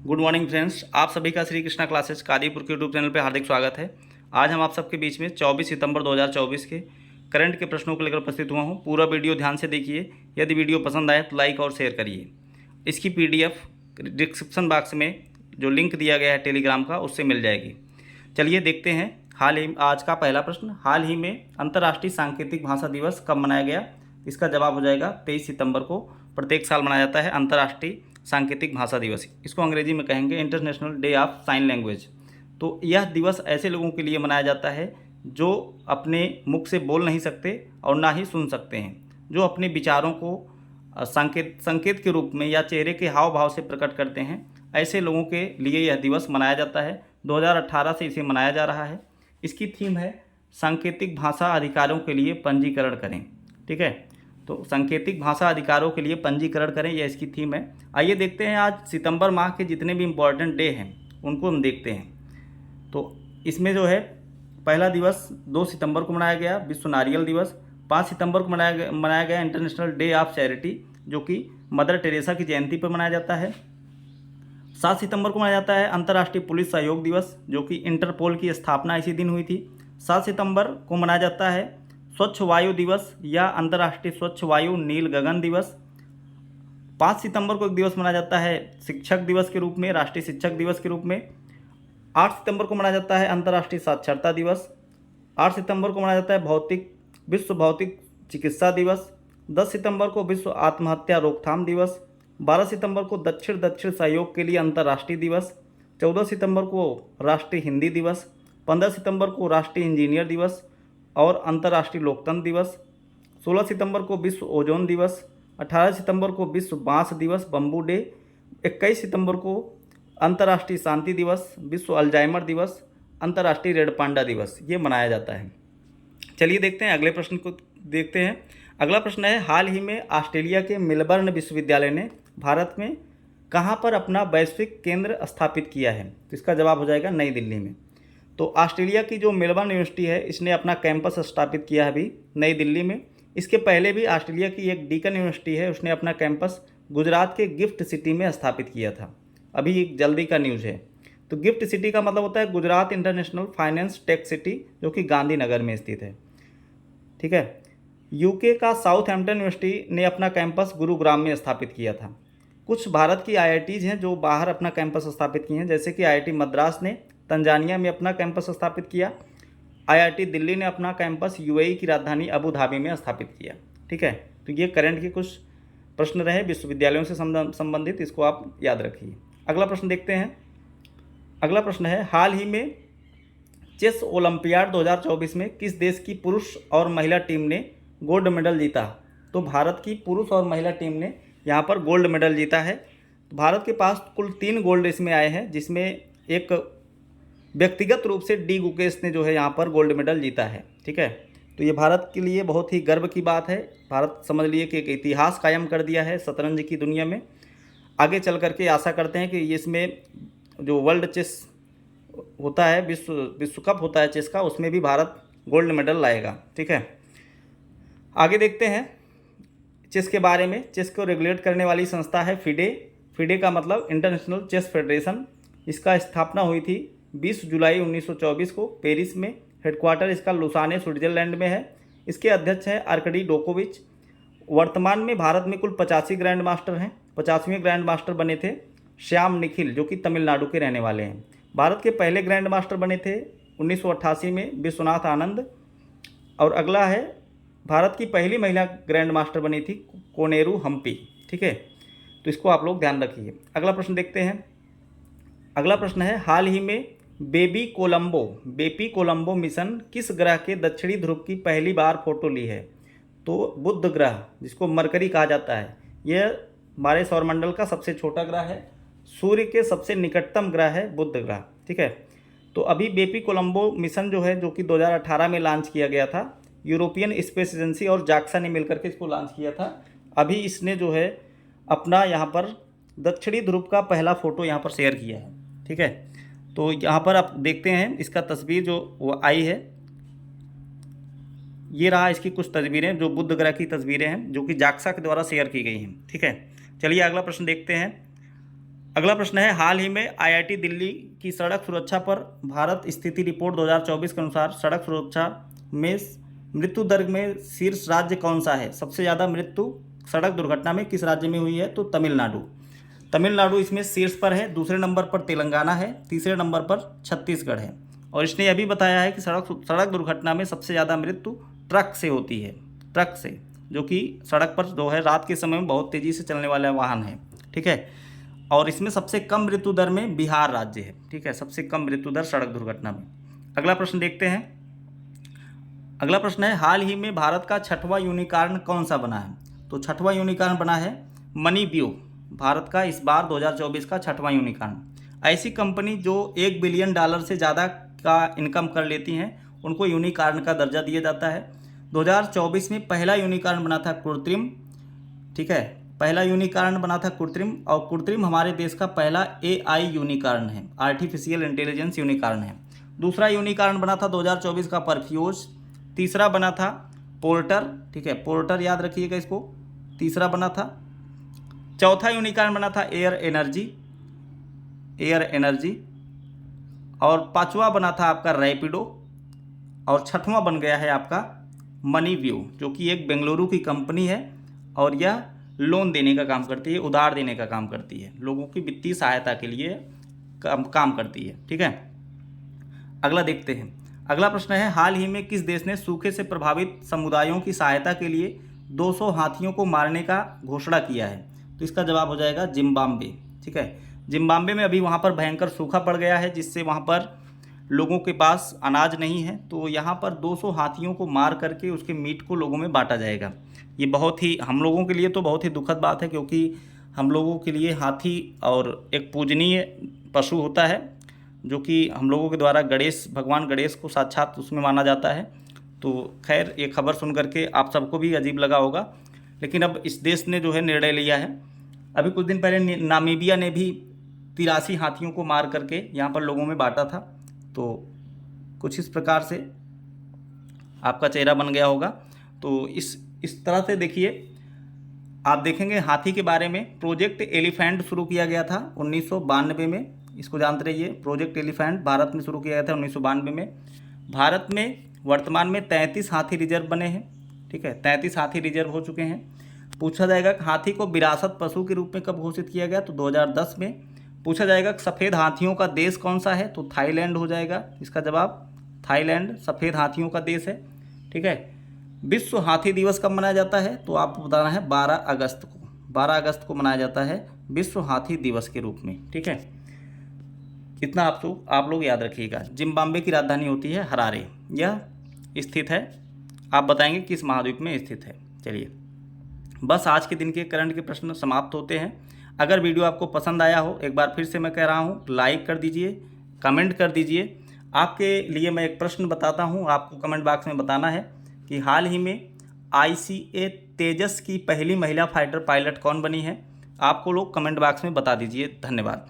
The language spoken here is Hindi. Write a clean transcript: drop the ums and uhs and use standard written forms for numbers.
गुड मॉर्निंग फ्रेंड्स, आप सभी का श्री कृष्णा क्लासेस कादीपुर के यूट्यूब चैनल पर हार्दिक स्वागत है। आज हम आप सबके बीच में 24 सितंबर 2024 के करंट के प्रश्नों को लेकर उपस्थित हुआ हूं। पूरा वीडियो ध्यान से देखिए। यदि वीडियो पसंद आए तो लाइक और शेयर करिए। इसकी पीडीएफ डिस्क्रिप्शन बॉक्स में जो लिंक दिया गया है टेलीग्राम का, उससे मिल जाएगी। चलिए देखते हैं। आज का पहला प्रश्न, हाल ही में अंतर्राष्ट्रीय सांकेतिक भाषा दिवस कब मनाया गया? इसका जवाब हो जाएगा 23 सितंबर को। प्रत्येक साल मनाया जाता है अंतर्राष्ट्रीय सांकेतिक भाषा दिवस। इसको अंग्रेजी में कहेंगे international day of sine language. तो यह दिवस ऐसे लोगों के लिए मनाया जाता है जो अपने मुख से बोल नहीं सकते और ना ही सुन सकते हैं, जो अपने विचारों को संकेत के रूप में या चेहरे के हाव भाव से प्रकट करते हैं। ऐसे लोगों के लिए यह दिवस मनाया जाता है। 2018 से इसे मनाया जा रहा है। इसकी थीम है सांकेतिक भाषा अधिकारों के लिए पंजीकरण करें। ठीक है, तो सांकेतिक भाषा अधिकारों के लिए पंजीकरण करें, यह इसकी थीम है। आइए देखते हैं आज सितंबर माह के जितने भी इम्पोर्टेंट डे हैं उनको हम देखते हैं। तो इसमें जो है पहला दिवस 2 सितंबर को मनाया गया विश्व नारियल दिवस। 5 सितंबर को मनाया गया इंटरनेशनल डे ऑफ चैरिटी, जो कि मदर टेरेसा की जयंती पर मनाया जाता है। 7 सितंबर को मनाया जाता है अंतर्राष्ट्रीय पुलिस सहयोग दिवस, जो कि इंटरपोल की स्थापना इसी दिन हुई थी। 7 सितंबर को मनाया जाता है स्वच्छ वायु दिवस या अंतर्राष्ट्रीय स्वच्छ वायु नील गगन दिवस। 5 सितंबर को एक दिवस मनाया जाता है शिक्षक दिवस के रूप में, राष्ट्रीय शिक्षक दिवस के रूप में। 8 सितंबर को मनाया जाता है अंतर्राष्ट्रीय साक्षरता दिवस। 8 सितंबर को मनाया जाता है विश्व भौतिक चिकित्सा दिवस। 10 सितंबर को विश्व आत्महत्या रोकथाम दिवस। 12 सितंबर को दक्षिण दक्षिण सहयोग के लिए अंतर्राष्ट्रीय दिवस। 14 सितंबर को राष्ट्रीय हिंदी दिवस। 15 सितंबर को राष्ट्रीय इंजीनियर दिवस और अंतर्राष्ट्रीय लोकतंत्र दिवस। 16 सितंबर को विश्व ओजोन दिवस। 18 सितंबर को विश्व बांस दिवस बम्बू डे। 21 सितंबर को अंतर्राष्ट्रीय शांति दिवस, विश्व अल्जाइमर दिवस, अंतर्राष्ट्रीय रेड पांडा दिवस, ये मनाया जाता है। चलिए देखते हैं अगले प्रश्न को। देखते हैं अगला प्रश्न है, हाल ही में ऑस्ट्रेलिया के मेलबर्न विश्वविद्यालय ने भारत में कहाँ पर अपना वैश्विक केंद्र स्थापित किया है? तो इसका जवाब हो जाएगा नई दिल्ली में। तो ऑस्ट्रेलिया की जो मेलबर्न यूनिवर्सिटी है, इसने अपना कैंपस स्थापित किया है अभी नई दिल्ली में। इसके पहले भी ऑस्ट्रेलिया की एक डीकन यूनिवर्सिटी है, उसने अपना कैंपस गुजरात के गिफ्ट सिटी में स्थापित किया था। अभी एक जल्दी का न्यूज़ है। तो गिफ्ट सिटी का मतलब होता है Gujarat international finance tech city, जो कि गांधीनगर में स्थित है। ठीक है, यूके का साउथहैम्पटन यूनिवर्सिटी ने अपना कैंपस गुरुग्राम में स्थापित किया था। कुछ भारत की आईआईटीज़ हैं जो बाहर अपना कैंपस स्थापित किए हैं, जैसे कि आईआईटी मद्रास ने तंजानिया में अपना कैंपस स्थापित किया। आईआईटी दिल्ली ने अपना कैंपस यूएई की राजधानी अबू धाबी में स्थापित किया। ठीक है, तो ये करंट के कुछ प्रश्न रहे विश्वविद्यालयों से संबंधित, इसको आप याद रखिए। अगला प्रश्न देखते हैं। अगला प्रश्न है, हाल ही में चेस ओलंपियाड 2024 में किस देश की पुरुष और महिला टीम ने गोल्ड मेडल जीता? तो भारत की पुरुष और महिला टीम ने यहाँ पर गोल्ड मेडल जीता है। तो भारत के पास कुल 3 गोल्ड इसमें आए हैं, जिसमें एक व्यक्तिगत रूप से डी गुकेश ने जो है यहाँ पर गोल्ड मेडल जीता है। ठीक है, तो ये भारत के लिए बहुत ही गर्व की बात है। भारत समझ लिए कि एक इतिहास कायम कर दिया है शतरंज की दुनिया में। आगे चल करके आशा करते हैं कि इसमें जो वर्ल्ड चेस होता है, विश्व कप होता है चेस का, उसमें भी भारत गोल्ड मेडल लाएगा। ठीक है, आगे देखते हैं चेस के बारे में। चेस को रेगुलेट करने वाली संस्था है फिडे। फिडे का मतलब इंटरनेशनल चेस फेडरेशन। इसका स्थापना हुई थी 20 जुलाई 1924 को पेरिस में। हेडक्वार्टर इसका लुसाने स्विट्जरलैंड में है। इसके अध्यक्ष हैं आर्कडी डोकोविच। वर्तमान में भारत में कुल 85 ग्रैंड मास्टर हैं। 50वें ग्रैंड मास्टर बने थे श्याम निखिल, जो कि तमिलनाडु के रहने वाले हैं। भारत के पहले ग्रैंड मास्टर बने थे 1988 में विश्वनाथ आनंद। और अगला है, भारत की पहली महिला ग्रैंड मास्टर बनी थी कोनेरू हम्पी। ठीक है, तो इसको आप लोग ध्यान रखिए। अगला प्रश्न देखते हैं। अगला प्रश्न है, हाल ही में बेपी कोलंबो मिशन किस ग्रह के दक्षिणी ध्रुव की पहली बार फोटो ली है? तो बुध ग्रह, जिसको मरकरी कहा जाता है, यह हमारे सौरमंडल का सबसे छोटा ग्रह है। सूर्य के सबसे निकटतम ग्रह है बुध ग्रह। ठीक है, तो अभी बेपी कोलंबो मिशन जो है, जो कि 2018 में लॉन्च किया गया था, यूरोपियन स्पेस एजेंसी और जाक्सा ने मिलकर के इसको लॉन्च किया था। अभी इसने जो है अपना यहाँ पर दक्षिणी ध्रुव का पहला फ़ोटो यहाँ पर शेयर किया है। ठीक है, तो यहाँ पर आप देखते हैं इसका तस्वीर जो वो आई है, ये रहा इसकी कुछ तस्वीरें जो बुध ग्रह की तस्वीरें हैं, जो कि जाक्सा के द्वारा शेयर की गई हैं। ठीक है, चलिए अगला प्रश्न देखते हैं। अगला प्रश्न है, हाल ही में आईआईटी दिल्ली की सड़क सुरक्षा पर भारत स्थिति रिपोर्ट 2024 के अनुसार सड़क सुरक्षा में मृत्यु दर में शीर्ष राज्य कौन सा है? सबसे ज़्यादा मृत्यु सड़क दुर्घटना में किस राज्य में हुई है? तो तमिलनाडु। तमिलनाडु इसमें शीर्ष पर है, दूसरे नंबर पर तेलंगाना है, तीसरे नंबर पर छत्तीसगढ़ है। और इसने यह भी बताया है कि सड़क दुर्घटना में सबसे ज़्यादा मृत्यु ट्रक से होती है, ट्रक से, जो कि सड़क पर जो है रात के समय में बहुत तेज़ी से चलने वाला वाहन है। ठीक है, और इसमें सबसे कम मृत्यु दर में बिहार राज्य है। ठीक है, सबसे कम मृत्यु दर सड़क दुर्घटना में। अगला प्रश्न देखते हैं। अगला प्रश्न है, हाल ही में भारत का 6वां यूनिकॉर्न कौन सा बना है? तो 6वां यूनिकॉर्न बना है मनीव्यू, भारत का इस बार 2024 का 6वां यूनिकॉर्न। ऐसी कंपनी जो $1 बिलियन से ज़्यादा का इनकम कर लेती हैं उनको यूनिकॉर्न का दर्जा दिया जाता है। 2024 में पहला यूनिकॉर्न बना था कृत्रिम। ठीक है, पहला यूनिकॉर्न बना था कृत्रिम, और कृत्रिम हमारे देश का पहला AI यूनिकॉर्न है, आर्टिफिशियल इंटेलिजेंस यूनिकॉर्न है। दूसरा यूनिकॉर्न बना था 2024 का परफ्यूज। तीसरा बना था पोर्टर। ठीक है, पोर्टर याद रखिएगा इसको, तीसरा बना था। चौथा यूनिकॉर्न बना था एयर एनर्जी, और पांचवा बना था आपका रैपिडो, और छठवां बन गया है आपका मनीव्यू, जो कि एक बेंगलुरु की कंपनी है और यह लोन देने का काम करती है, उधार देने का काम करती है, लोगों की वित्तीय सहायता के लिए काम करती है। ठीक है, अगला देखते हैं। अगला प्रश्न है, हाल ही में किस देश ने सूखे से प्रभावित समुदायों की सहायता के लिए 200 हाथियों को मारने का घोषणा किया है? तो इसका जवाब हो जाएगा जिम्बाब्वे। ठीक है, जिम्बाब्वे में अभी वहाँ पर भयंकर सूखा पड़ गया है, जिससे वहाँ पर लोगों के पास अनाज नहीं है। तो यहाँ पर 200 हाथियों को मार करके उसके मीट को लोगों में बांटा जाएगा। ये बहुत ही, हम लोगों के लिए तो बहुत ही दुखद बात है, क्योंकि हम लोगों के लिए हाथी और एक पूजनीय पशु होता है, जो कि हम लोगों के द्वारा भगवान गणेश को साक्षात उसमें माना जाता है। तो खैर, ये खबर सुन करके आप सबको भी अजीब लगा होगा, लेकिन अब इस देश ने जो है निर्णय लिया है। अभी कुछ दिन पहले नामीबिया ने भी 83 हाथियों को मार करके यहाँ पर लोगों में बांटा था। तो कुछ इस प्रकार से आपका चेहरा बन गया होगा। तो इस तरह से देखिए, आप देखेंगे हाथी के बारे में प्रोजेक्ट एलिफेंट शुरू किया गया था 1992 में। इसको जानते रहिए, प्रोजेक्ट एलिफेंट भारत में शुरू किया गया था 1992 में। भारत में वर्तमान में 33 हाथी रिजर्व बने हैं। ठीक है, 33 हाथी रिजर्व हो चुके हैं। पूछा जाएगा कि हाथी को विरासत पशु के रूप में कब घोषित किया गया? तो 2010 में। पूछा जाएगा कि सफ़ेद हाथियों का देश कौन सा है? तो थाईलैंड हो जाएगा इसका जवाब। थाईलैंड सफ़ेद हाथियों का देश है। ठीक है, विश्व हाथी दिवस कब मनाया जाता है? तो आपको बताना है 12 अगस्त को। 12 अगस्त को मनाया जाता है विश्व हाथी दिवस के रूप में। ठीक है, इतना आप लोग याद रखिएगा। जिम्बाब्वे की राजधानी होती है हरारे। यह स्थित है, आप बताएंगे किस महाद्वीप में स्थित है। चलिए, बस आज के दिन के करंट के प्रश्न समाप्त होते हैं। अगर वीडियो आपको पसंद आया हो, एक बार फिर से मैं कह रहा हूँ, लाइक कर दीजिए, कमेंट कर दीजिए। आपके लिए मैं एक प्रश्न बताता हूँ, आपको कमेंट बॉक्स में बताना है कि हाल ही में ICA तेजस की पहली महिला फाइटर पायलट कौन बनी है? आपको लोग कमेंट बॉक्स में बता दीजिए। धन्यवाद।